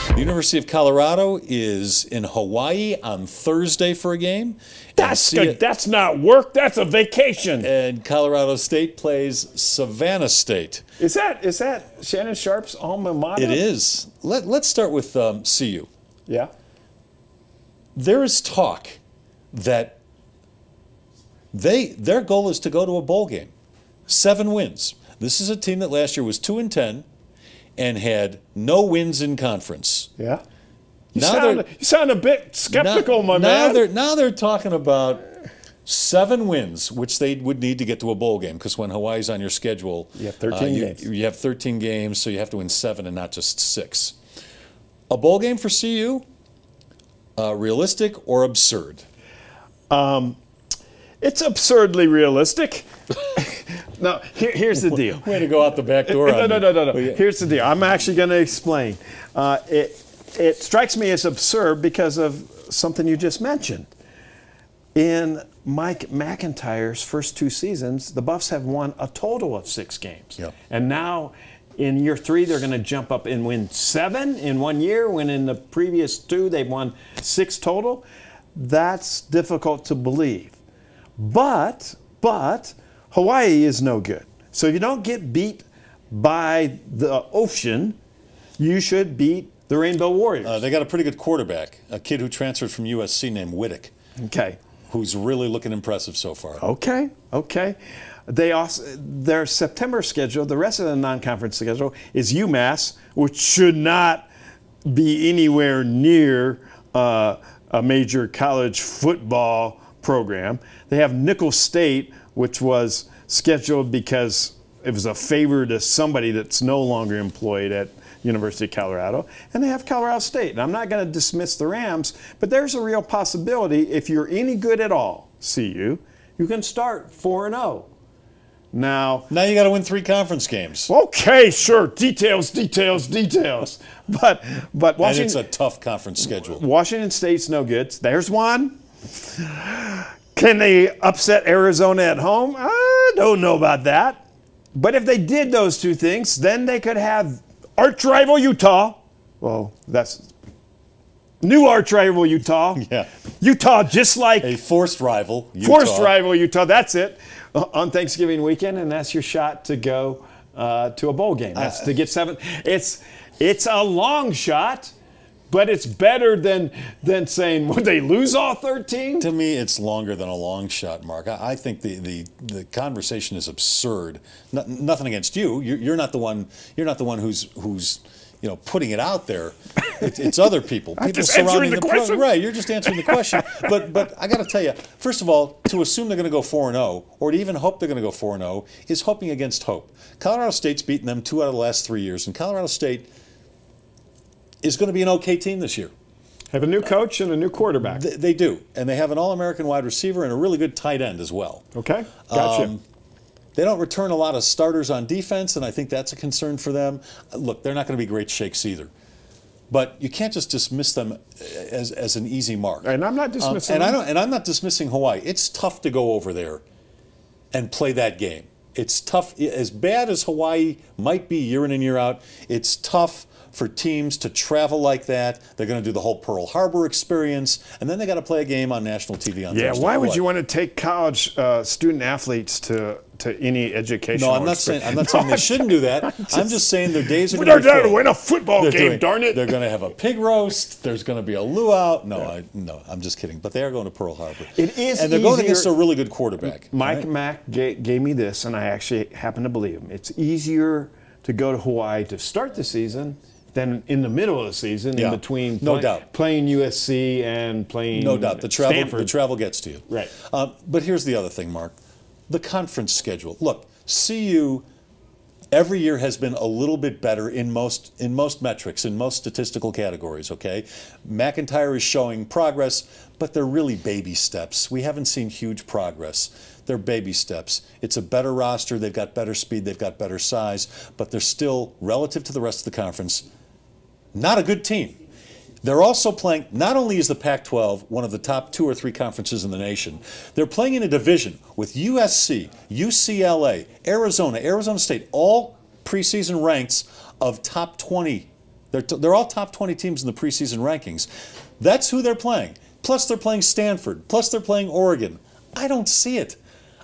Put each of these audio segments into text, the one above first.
The University of Colorado is in Hawaii on Thursday for a game. That's not work. That's a vacation. And Colorado State plays Savannah State. Is that Shannon Sharp's alma mater? It is. Let's start with CU. Yeah. There is talk that their goal is to go to a bowl game. 7 wins. This is a team that last year was 2-10 and had no wins in conference. Yeah. You sound a bit skeptical, my man. Now they're talking about 7 wins, which they would need to get to a bowl game, because when Hawaii's on your schedule, you have 13 games. You have 13 games, so you have to win 7 and not just 6. A bowl game for CU, realistic or absurd? It's absurdly realistic. No, here's the deal. Way to go out the back door. No. Here's the deal. I'm actually going to explain. It strikes me as absurd because of something you just mentioned. In Mike McIntyre's first 2 seasons, the Buffs have won a total of 6 games. Yep. And now in year 3, they're going to jump up and win 7 in 1 year, when in the previous 2, they've won 6 total. That's difficult to believe. But Hawaii is no good. So if you don't get beat by the ocean, you should beat the Rainbow Warriors. They got a pretty good quarterback, a kid who transferred from USC named Whittick. Okay. Who's really looking impressive so far. Okay. Their September schedule, the rest of the non-conference schedule, is UMass, which should not be anywhere near a major college football program. They have Nicholls State, which was scheduled because it was a favor to somebody that's no longer employed at University of Colorado. And they have Colorado State. And I'm not going to dismiss the Rams, but there's a real possibility, if you're any good at all, CU, you can start 4-0. Now you got to win 3 conference games. Okay, sure. Details. But Washington, and it's a tough conference schedule. Washington State's no good. There's one. Can they upset Arizona at home? I don't know about that. But if they did those 2 things, then they could have arch rival Utah. Well, that's new arch rival Utah. Yeah. Utah, just like a forced rival Utah. Forced rival Utah. That's it. On Thanksgiving weekend, and that's your shot to go to a bowl game. That's to get 7. It's a long shot. But it's better than saying, would they lose all 13? To me, it's longer than a long shot, Mark. I think the conversation is absurd. Nothing against you. You're not the one. You're not the one who's putting it out there. It's other people. People surrounding the question. Right. You're just answering the question. But I got to tell you, first of all, to assume they're going to go 4-0, or to even hope they're going to go 4-0, is hoping against hope. Colorado State's beaten them 2 out of the last 3 years, and Colorado State is going to be an okay team this year. Have a new coach and a new quarterback. They do. And they have an All-American wide receiver and a really good tight end as well. Okay, gotcha. They don't return a lot of starters on defense, and I think that's a concern for them. Look, they're not going to be great shakes either. But you can't just dismiss them as an easy mark. And I'm not dismissing them. And I'm not dismissing Hawaii. It's tough to go over there and play that game. It's tough. As bad as Hawaii might be year in and year out, it's tough for teams to travel like that. They're going to do the whole Pearl Harbor experience, and then they got to play a game on national TV on Thursday. Yeah, why would you want to take college student athletes to any educational? No, I'm not saying they shouldn't do that. I'm just saying their days are going to be They're there full. to win a football game, darn it. They're going to have a pig roast. There's going to be a luau. No, I'm just kidding. But they are going to Pearl Harbor. It is, and they're going against a really good quarterback. Mike Mack gave me this, and I actually happen to believe him. It's easier to go to Hawaii to start the season than in the middle of the season, in between playing USC and playing No doubt. Stanford. The travel gets to you. Right. But here's the other thing, Mark. The conference schedule. Look, CU every year has been a little bit better in most metrics, in most statistical categories, okay? McIntyre is showing progress, but they're really baby steps. We haven't seen huge progress. They're baby steps. It's a better roster. They've got better speed. They've got better size. But they're still, relative to the rest of the conference, not a good team. They're also playing, not only is the Pac-12 one of the top 2 or 3 conferences in the nation, they're playing in a division with USC, UCLA, Arizona State, all preseason ranks of top 20 They're all top 20 teams in the preseason rankings. That's who they're playing. Plus they're playing Stanford. Plus they're playing Oregon. I don't see it.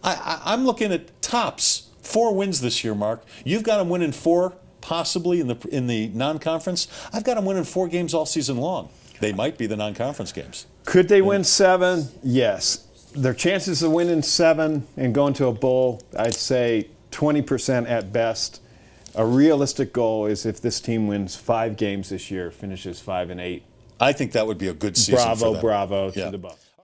I'm looking at tops 4 wins this year, Mark. You've got them winning 4, possibly in the non-conference. I've got them winning 4 games all season long. They might be the non-conference games. Could they win 7? Yes. Their chances of winning 7 and going to a bowl, I'd say 20% at best. A realistic goal is if this team wins 5 games this year, finishes 5-8. I think that would be a good season for them. Bravo to the Bucs.